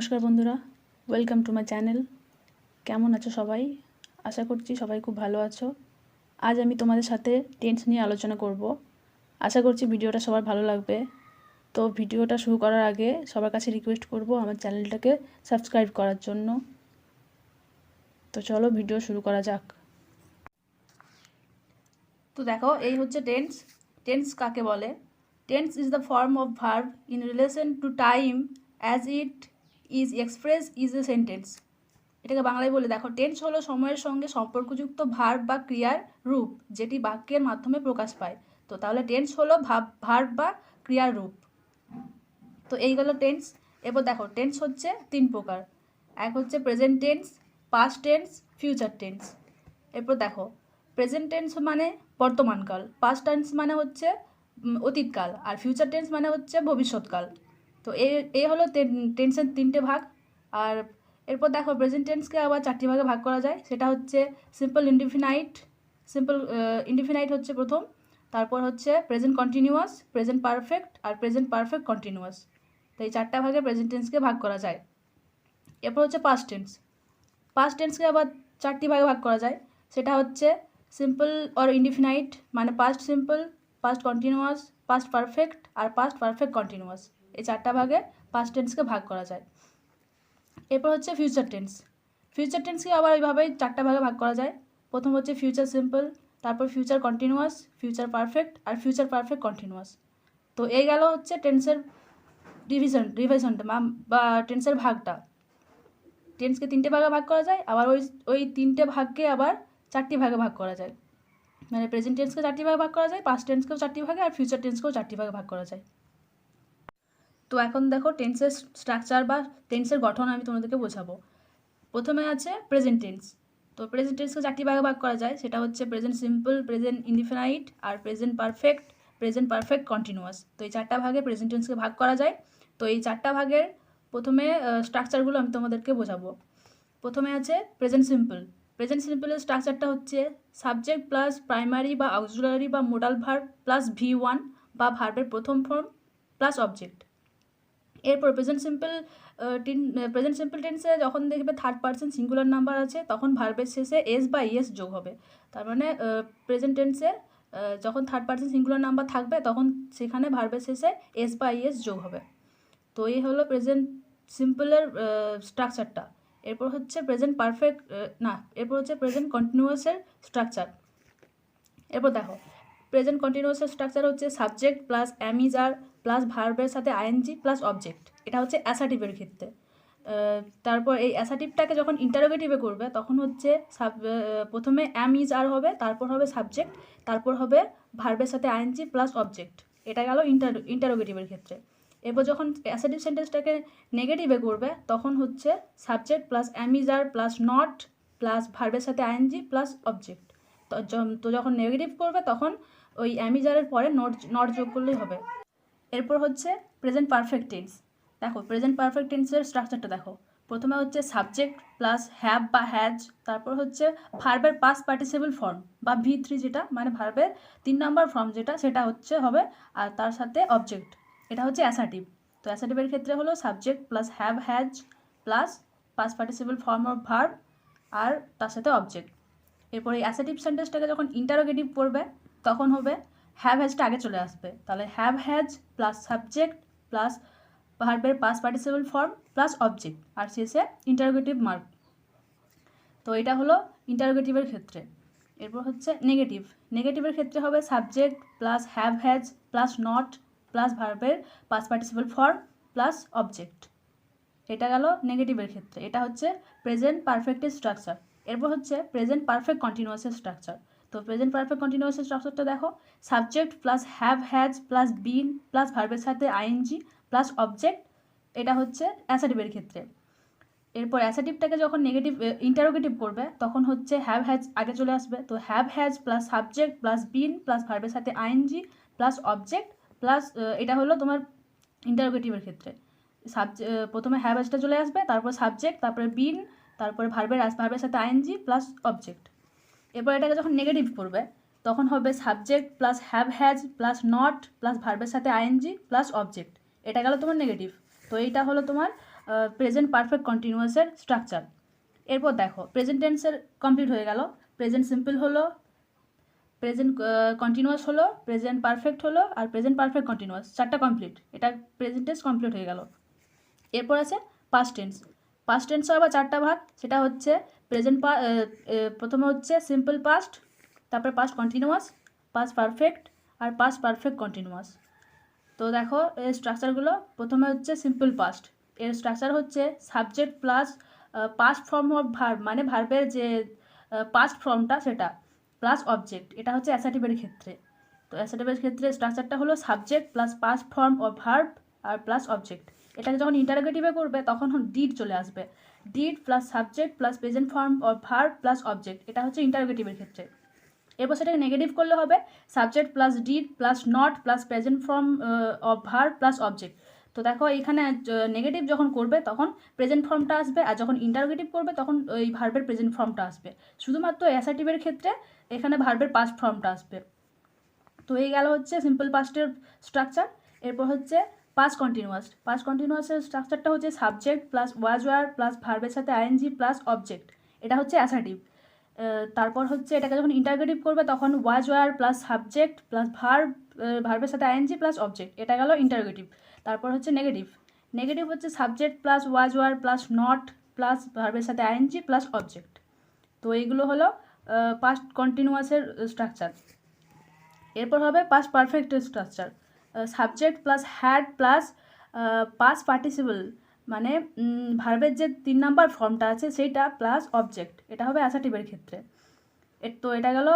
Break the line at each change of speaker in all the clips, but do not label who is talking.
নমস্কার বন্ধুরা, welcome to my channel. কেমন আছো সবাই? আশা করছি সবাই খুব ভালো আছো। আজ আমি তোমাদের সাথে টেন্স নিয়ে আলোচনা করব। আশা করছি ভিডিওটা সবার ভালো লাগবে। তো ভিডিওটা শুরু করার আগে সবার কাছে রিকোয়েস্ট করব আমার চ্যানেলটাকে সাবস্ক্রাইব করার জন্য। তো চলো ভিডিও শুরু করা যাক। তো দেখো, এই হচ্ছে টেন্স। টেন্স কাকে বলে? Tense is the form of verb in relation to time as it is express is a sentence. এটাকে বাংলায় বলে দেখো, টেন্স হলো সময়ের সঙ্গে সম্পর্কযুক্ত ভার্ব বা ক্রিয়ার রূপ যেটি বাক্যের মাধ্যমে প্রকাশ পায়। তো তাহলে টেন্স হলো ভার্ব বা ক্রিয়ার রূপ। তো এই গেল টেন্স। এবার দেখো, টেন্স হচ্ছে তিন প্রকার। এক হচ্ছে present tense, past tense, future tense. এরপর দেখো, প্রেজেন্ট টেন্স মানে বর্তমানকাল, পাস্ট টেন্স মানে হচ্ছে অতীতকাল, আর ফিউচার টেন্স মানে হচ্ছে ভবিষ্যৎকাল। তো এই হলো টেন্সের তিনটে ভাগ। আর এরপর দেখো, প্রেজেন্ট টেন্সকে আবার চারটি ভাগে ভাগ করা যায়। সেটা হচ্ছে সিম্পল ইনডিফিনাইট। সিম্পল ইনডিফিনাইট হচ্ছে প্রথম, তারপর হচ্ছে প্রেজেন্ট কন্টিনিউয়াস, প্রেজেন্ট পারফেক্ট, আর প্রেজেন্ট পারফেক্ট কন্টিনিউয়াস। তো এই চারটা ভাগে প্রেজেন্ট টেন্সকে ভাগ করা যায়। এরপর হচ্ছে পাস্ট টেন্স। পাস্ট টেন্সকে আবার চারটি ভাগে ভাগ করা যায়। সেটা হচ্ছে সিম্পল অর ইনডিফিনাইট, মানে past simple, past continuous, past perfect, আর পাস্ট পারফেক্ট কন্টিনিউয়াস। এই চারটা ভাগে পাস্ট টেন্সকে ভাগ করা যায়। এরপর হচ্ছে ফিউচার টেন্স। ফিউচার টেন্সকে আবার ওইভাবেই চারটা ভাগে ভাগ করা যায়। প্রথম হচ্ছে ফিউচার সিম্পল, তারপর ফিউচার কন্টিনিউয়াস, ফিউচার পারফেক্ট, আর ফিউচার পারফেক্ট কন্টিনিউয়াস। তো এই গেল হচ্ছে টেন্সের ডিভিশনটা বা টেন্সের ভাগটা। টেন্সকে তিনটে ভাগে ভাগ করা যায়, আবার ওই তিনটে ভাগকে আবার চারটি ভাগে ভাগ করা যায়। মানে প্রেজেন্ট টেন্সকে চারটি ভাগে ভাগ করা যায়, পাস্ট টেন্সকেও চারটি ভাগে, আর ফিউচার টেন্সকেও চারটি ভাগে ভাগ করা যায়। তো এখন দেখো, টেন্সের স্ট্রাকচার বা টেন্সের গঠন আমি তোমাদেরকে বোঝাবো। প্রথমে আছে প্রেজেন্ট টেন্স। তো প্রেজেন্ট টেন্সকে চারটি ভাগে ভাগ করা যায়। সেটা হচ্ছে প্রেজেন্ট সিম্পল, প্রেজেন্ট ইনডিফিনাইট, আর present perfect, present perfect continuous. তো এই চারটা ভাগে প্রেজেন্ট টেন্সকে ভাগ করা যায়। তো এই চারটা ভাগের প্রথমে স্ট্রাকচারগুলো আমি তোমাদেরকে বোঝাবো। প্রথমে আছে প্রেজেন্ট সিম্পল। প্রেজেন্ট সিম্পলের স্ট্রাকচারটা হচ্ছে সাবজেক্ট প্লাস প্রাইমারি বা অক্সিলারি বা মোডাল ভার্ব প্লাস V1 বা ভার্বের প্রথম ফর্ম প্লাস অবজেক্ট। এরপর প্রেজেন্ট সিম্পল টেন্সে যখন দেখবে থার্ড পারসন সিঙ্গুলার নাম্বার আছে, তখন ভার্বের শেষে এস বা ইএস যোগ হবে। তার মানে প্রেজেন্ট টেন্সে যখন থার্ড পারসন সিঙ্গুলার নাম্বার থাকবে, তখন সেখানে ভার্বের শেষে এস বা ইএস যোগ হবে। তো এই হলো প্রেজেন্ট সিম্পলের স্ট্রাকচারটা। এরপর হচ্ছে প্রেজেন্ট পারফেক্ট, এরপর হচ্ছে প্রেজেন্ট কন্টিনিউয়াসের স্ট্রাকচার। এরপর দেখো, প্রেজেন্ট কন্টিনিউয়াসের স্ট্রাকচার হচ্ছে সাবজেক্ট প্লাস অ্যামিজার প্লাস ভার্বের সাথে আইএনজি প্লাস অবজেক্ট। এটা হচ্ছে অ্যাসাটিভের ক্ষেত্রে। তারপর এই অ্যাসাটিভটাকে যখন ইন্টারোগেটিভে করবে, তখন হচ্ছে প্রথমে অ্যামিজার হবে, তারপর হবে সাবজেক্ট, তারপর হবে ভার্বের সাথে আইএনজি প্লাস অবজেক্ট। এটা গেল ইন্টারোগেটিভের ক্ষেত্রে। এরপর যখন অ্যাসাটিভ সেন্টেন্সটাকে নেগেটিভে করবে, তখন হচ্ছে subject plus am is are plus not plus ভার্বের সাথে আইএনজি প্লাস অবজেক্ট। তো যখন নেগেটিভ করবে, তখন ওই অ্যামিজারের পরে নট যোগ করলেই হবে। এরপর হচ্ছে প্রেজেন্ট পারফেক্ট টেন্স। দেখো, প্রেজেন্ট পারফেক্ট টেন্সের স্ট্রাকচারটা দেখো। প্রথমে হচ্ছে সাবজেক্ট প্লাস হ্যাভ বা হ্যাজ, তারপর হচ্ছে ভার্বের পাস্ট পার্টিসিপল ফর্ম বা V3, যেটা মানে ভার্বের 3 নম্বর ফর্ম যেটা, সেটা হচ্ছে হবে, আর তার সাথে অবজেক্ট। এটা হচ্ছে অ্যাসাটিভ। তো অ্যাসাটিভের ক্ষেত্রে হলো subject plus have has plus past participle form of verb আর তার সাথে অবজেক্ট। এরপরে অ্যাসাটিভ সেন্টেন্সটাকে যখন ইন্টারোগেটিভ করবে, তখন হবে হ্যাভ হ্যাজটা আগে চলে আসবে। তাহলে have has plus subject plus ভার্বের past participle form plus object, আর শেষে ইন্টারোগেটিভ মার্ক। তো এটা হলো ইন্টারোগেটিভের ক্ষেত্রে। এরপর হচ্ছে নেগেটিভ। নেগেটিভের ক্ষেত্রে হবে subject plus have has plus not plus ভার্বের past participle form plus object. এটা গেল নেগেটিভের ক্ষেত্রে। এটা হচ্ছে প্রেজেন্ট পারফেক্টের স্ট্রাকচার। এরপর হচ্ছে প্রেজেন্ট পারফেক্ট কন্টিনিউয়াসের স্ট্রাকচার। তো প্রেজেন্ট পারফেক্ট কন্টিনিউয়াসের স্ট্রাকচারটা দেখো, subject plus have has plus been plus ভার্বের সাথে আইএনজি প্লাস অবজেক্ট। এটা হচ্ছে অ্যাসাটিভের ক্ষেত্রে। এরপর অ্যাসাটিভটাকে যখন ইন্টারোগেটিভ করবে, তখন হচ্ছে হ্যাভ হ্যাজ আগে চলে আসবে। তো have has plus subject plus been plus ভার্বের সাথে আইএনজি প্লাস অবজেক্ট প্লাস, এটা হলো তোমার ইন্টারোগেটিভের ক্ষেত্রে। প্রথমে হ্যাভ হ্যাজটা চলে আসবে, তারপর সাবজেক্ট, তারপরে বিন, তারপরে ভার্বের সাথে আইএনজি প্লাস অবজেক্ট। এরপর এটাকে যখন নেগেটিভ করবে, তখন হবে subject plus have has plus not plus ভার্বের সাথে আইএনজি প্লাস অবজেক্ট। এটা গেল তোমার নেগেটিভ। তো এইটা হলো তোমার প্রেজেন্ট পারফেক্ট কন্টিনিউয়াসের স্ট্রাকচার। এরপর দেখো প্রেজেন্ট টেন্সের কমপ্লিট হয়ে গেল, প্রেজেন্ট সিম্পল হলো, প্রেজেন্ট কন্টিনিউয়াস হলো, প্রেজেন্ট পারফেক্ট হলো, আর প্রেজেন্ট পারফেক্ট কন্টিনিউয়াস, 4টা কমপ্লিট। এটা প্রেজেন্ট টেন্স কমপ্লিট হয়ে গেল। এরপর আছে পাস্ট টেন্স। পাস্ট টেন্সের আবার 4টা ভাগ, সেটা হচ্ছে প্রেজেন্ট প্রথমে হচ্ছে সিম্পল পাস্ট, তারপরে পাস্ট কন্টিনিউয়াস, পাস্ট পারফেক্ট, আর পাস্ট পারফেক্ট কন্টিনিউয়াস। তো দেখো এর স্ট্রাকচারগুলো, প্রথমে হচ্ছে সিম্পল পাস্ট। এর স্ট্রাকচার হচ্ছে subject plus past form of verb, মানে ভার্বের যে পাস্ট ফর্মটা সেটা, প্লাস অবজেক্ট। এটা হচ্ছে অ্যাসার্টিভের ক্ষেত্রে। তো অ্যাসার্টিভের ক্ষেত্রে স্ট্রাকচারটা হলো subject plus past form of verb আর প্লাস অবজেক্ট। এটাকে যখন ইন্টারোগেটিভে করবে তখন ডিড চলে আসবে, did plus subject plus present form of verb plus object. এটা হচ্ছে ইন্টারোগেটিভের ক্ষেত্রে। এরপর সেটাকে নেগেটিভ করলে হবে subject plus did plus not plus present form of verb plus object. তো দেখো এখানে নেগেটিভ যখন করবে তখন প্রেজেন্ট ফর্মটা আসবে, আর যখন ইন্টারোগেটিভ করবে তখন ওই ভার্বের প্রেজেন্ট ফর্মটা আসবে। শুধুমাত্র অ্যাসার্টিভের ক্ষেত্রে এখানে ভার্বের পাস্ট ফর্মটা আসবে। তো এই গেল হচ্ছে সিম্পল পাস্টের স্ট্রাকচার। এরপর হচ্ছে পাস্ট কন্টিনিউয়াস। পাস্ট কন্টিনিউয়াসের স্ট্রাকচারটা হচ্ছে subject plus was were plus ভার্বের সাথে আইএনজি প্লাস অবজেক্ট। এটা হচ্ছে অ্যাসার্টিভ। তারপর হচ্ছে এটাকে যখন ইন্টারোগেটিভ করবে তখন was were plus subject plus ভার্বের সাথে আইএনজি প্লাস অবজেক্ট। এটা গেল ইন্টারোগেটিভ। তারপর হচ্ছে নেগেটিভ। নেগেটিভ হচ্ছে subject plus was were plus not plus ভার্বের সাথে আইএনজি প্লাস অবজেক্ট। তো এইগুলো হলো পাস্ট কন্টিনিউয়াসের স্ট্রাকচার। এরপর হবে পাস্ট পারফেক্টের structure. Subject plus had plus past participle, মানে ভার্বের যে 3 নাম্বার ফর্মটা আছে সেইটা প্লাস অবজেক্ট। এটা হবে অ্যাসার্টিভের ক্ষেত্রে। তো এটা গেল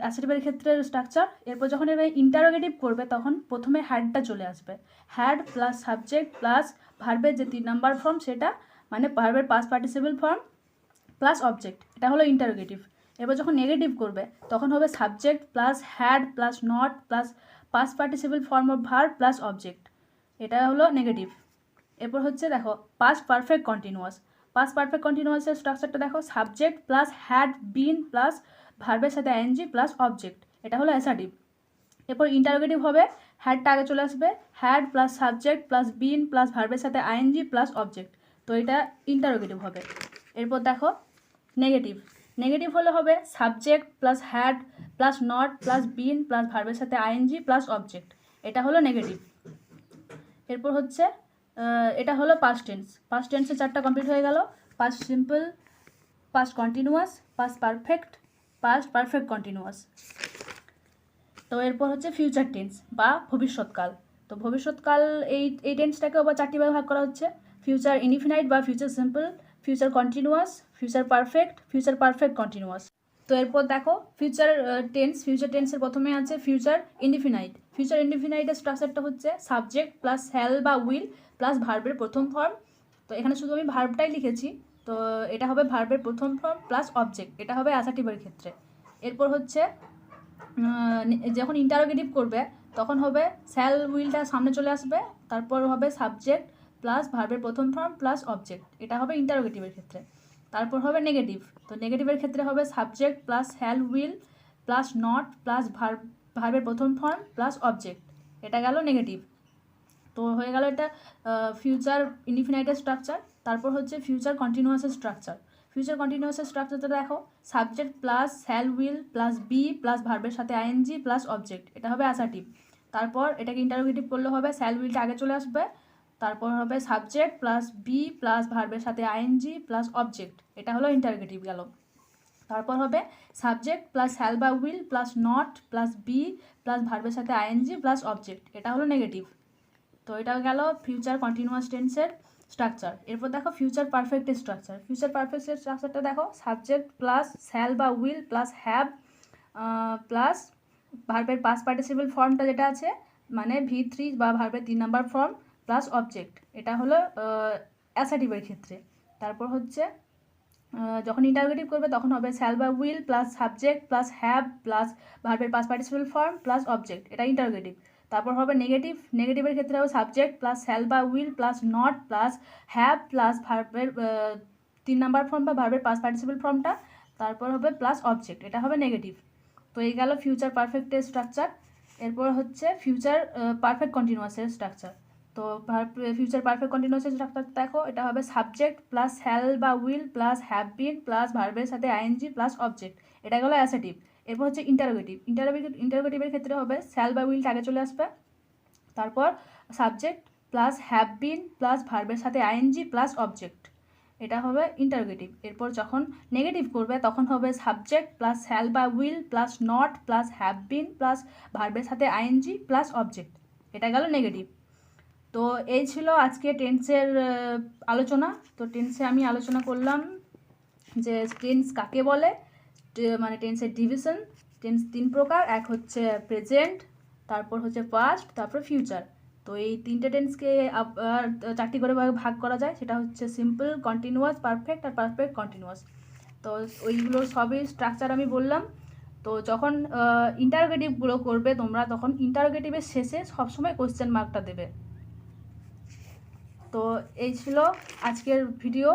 অ্যাসার্টিভের ক্ষেত্রে স্ট্রাকচার। এরপর যখন এটা ইন্টারোগেটিভ করবে তখন প্রথমে হ্যাডটা চলে আসবে, হ্যাড প্লাস সাবজেক্ট প্লাস ভার্বের যে 3 নাম্বার ফর্ম সেটা, মানে ভার্বের past participle form plus object. এটা হলো ইন্টারোগেটিভ। এরপর যখন নেগেটিভ করবে তখন হবে subject plus had plus not plus past participle form of verb plus object. এটা হলো নেগেটিভ। এরপর হচ্ছে দেখো past perfect continuous. Past perfect কন্টিনিউয়াসের স্ট্রাকচারটা দেখো subject plus had been plus ভার্বের সাথে আইএনজি প্লাস অবজেক্ট। এটা হলো অ্যাসার্টিভ। এরপর ইন্টারোগেটিভ হবে, হ্যাডটা আগে চলে আসবে, had plus subject plus been plus ভার্বের সাথে আইএনজি প্লাস অবজেক্ট। তো এটা ইন্টারোগেটিভ হবে। এরপর দেখো নেগেটিভ। নেগেটিভ হলে হবে subject plus had plus not plus been plus ভার্বের সাথে আইএনজি প্লাস অবজেক্ট। এটা হলো নেগেটিভ। এরপর হচ্ছে এটা হলো পাস্ট টেন্স। পাস্ট টেন্সে 4টা কমপ্লিট হয়ে গেল, past simple, past continuous, past perfect, past perfect continuous. তো এরপর হচ্ছে ফিউচার টেন্স বা ভবিষ্যৎকাল। তো ভবিষ্যৎকাল এই টেন্সটাকে আবার 4টি ভাগে ভাগ করা হচ্ছে, ফিউচার ইনডিফিনাইট বা future simple, future continuous, future perfect continuous. তো এরপর দেখো ফিউচার টেন্সের প্রথমে আছে ফিউচার ইনডিফিনাইট। ফিউচার ইনডিফিনাইটের স্ট্রাকচারটা হচ্ছে সাবজেক্ট প্লাস শ্যাল বা উইল প্লাস ভার্বের প্রথম ফর্ম। তো এখানে শুধু আমি ভার্বটাই লিখেছি, তো এটা হবে ভার্বের প্রথম ফর্ম প্লাস অবজেক্ট। এটা হবে অ্যাসার্টিভের ক্ষেত্রে। এরপর হচ্ছে যখন ইন্টারোগেটিভ করবে তখন হবে শ্যাল উইলটা সামনে চলে আসবে, তারপর হবে সাবজেক্ট প্লাস ভার্বের প্রথম ফর্ম প্লাস অবজেক্ট। এটা হবে ইন্টারোগেটিভের ক্ষেত্রে। তারপর হবে নেগেটিভ। তো নেগেটিভের ক্ষেত্রে হবে subject plus shall will plus not plus ভার্বের প্রথম ফর্ম প্লাস অবজেক্ট। এটা গেল নেগেটিভ। তো হয়ে গেল এটা ফিউচার ইনডিফিনাইটের স্ট্রাকচার। তারপর হচ্ছে ফিউচার কন্টিনিউয়াসের স্ট্রাকচার। ফিউচার কন্টিনিউয়াসের স্ট্রাকচারটা দেখো subject plus shall will plus be plus ভার্বের সাথে আইএনজি প্লাস অবজেক্ট। এটা হবে অ্যাসার্টিভ। তারপর এটাকে ইন্টারোগেটিভ করলে হবে শ্যাল উইলটা আগে চলে আসবে, তারপর হবে সাবজেক্ট প্লাস বি প্লাস ভার্বের সাথে আইএনজি প্লাস অবজেক্ট। এটা হলো ইন্টারোগেটিভ গেল। তারপর হবে সাবজেক্ট প্লাস শ্যাল বা will plus not plus be plus ভার্বের সাথে আইএনজি প্লাস অবজেক্ট। এটা হলো নেগেটিভ। তো এটা গেল ফিউচার কন্টিনিউয়াস টেন্সের স্ট্রাকচার। এরপর দেখো ফিউচার পারফেক্টের স্ট্রাকচার। ফিউচার পারফেক্টের স্ট্রাকচারটা দেখো সাবজেক্ট প্লাস শ্যাল বা উইল প্লাস হ্যাভ প্লাস ভার্বের পাস্ট পার্টিসিপল ফর্মটা যেটা আছে, মানে V3 বা ভার্বের 3 নাম্বার ফর্ম প্লাস অবজেক্ট। এটা হলো অ্যাসার্টিভের ক্ষেত্রে। তারপর হচ্ছে যখন ইন্টারোগেটিভ করবে তখন হবে শ্যাল বা will plus subject plus have plus ভার্বের past participle form plus object. এটা ইন্টারোগেটিভ। তারপর হবে নেগেটিভ। নেগেটিভের ক্ষেত্রে হবে সাবজেক্ট প্লাস শ্যাল বা will plus not plus have plus ভার্বের 3 নাম্বার ফর্ম বা ভার্বের পাস্ট পার্টিসিপল ফর্মটা, তারপর হবে প্লাস অবজেক্ট। এটা হবে নেগেটিভ। তো এই গেল ফিউচার পারফেক্টের স্ট্রাকচার। এরপর হচ্ছে ফিউচার পারফেক্ট কন্টিনিউয়াসের স্ট্রাকচার। তো তো ফিউচার পারফেক্ট কন্টিনিউয়াস স্ট্রাকচার দেখো, এটা হবে সাবজেক্ট প্লাস হ্যাল বা will plus have been plus ভার্বের সাথে আইএনজি প্লাস অবজেক্ট, এটা গেলো অ্যাসেটিভ। এরপর হচ্ছে ইন্টারোগেটিভ। ইন্টারোগেটিভের ক্ষেত্রে হবে শ্যাল বা উইলটা আগে চলে আসবে, তারপর subject plus have been plus ভার্বের সাথে আইএনজি প্লাস অবজেক্ট, এটা হবে ইন্টারোগেটিভ। এরপর যখন নেগেটিভ করবে তখন হবে সাবজেক্ট প্লাস হ্যাল বা will plus not plus have been plus ভার্বের সাথে আইএনজি প্লাস অবজেক্ট, এটা গেল নেগেটিভ। তো এই ছিল আজকে টেন্সের আলোচনা। তো টেন্সে আমি আলোচনা করলাম যে টেন্স কাকে বলে, মানে টেন্সের ডিভিশন। টেন্স 3 প্রকার, এক হচ্ছে প্রেজেন্ট, তারপর হচ্ছে পাস্ট, তারপর ফিউচার। তো এই 3টে টেন্সকে আবার 4টি করে ভাগ করা যায়, সেটা হচ্ছে সিম্পল, কন্টিনিউয়াস, পারফেক্ট আর পারফেক্ট কন্টিনিউয়াস। তো ওইগুলোর সবই স্ট্রাকচার আমি বললাম। তো যখন ইন্টারোগেটিভগুলো করবে তোমরা, তখন ইন্টারোগেটিভের শেষে সবসময় কোশ্চেন মার্কটা দেবে। তো এই ছিল আজকের ভিডিও।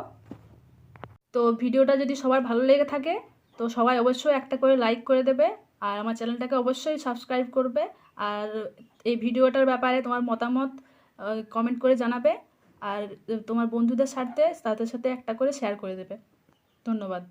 তো ভিডিওটা যদি সবার ভালো লেগে থাকে তো সবাই অবশ্যই একটা করে লাইক করে দেবে, আর আমার চ্যানেলটাকে অবশ্যই সাবস্ক্রাইব করবে, আর এই ভিডিওটার ব্যাপারে তোমার মতামত কমেন্ট করে জানাবে, আর তোমার বন্ধুদের সাথে তাদের সাথে একটা করে শেয়ার করে দেবে। ধন্যবাদ।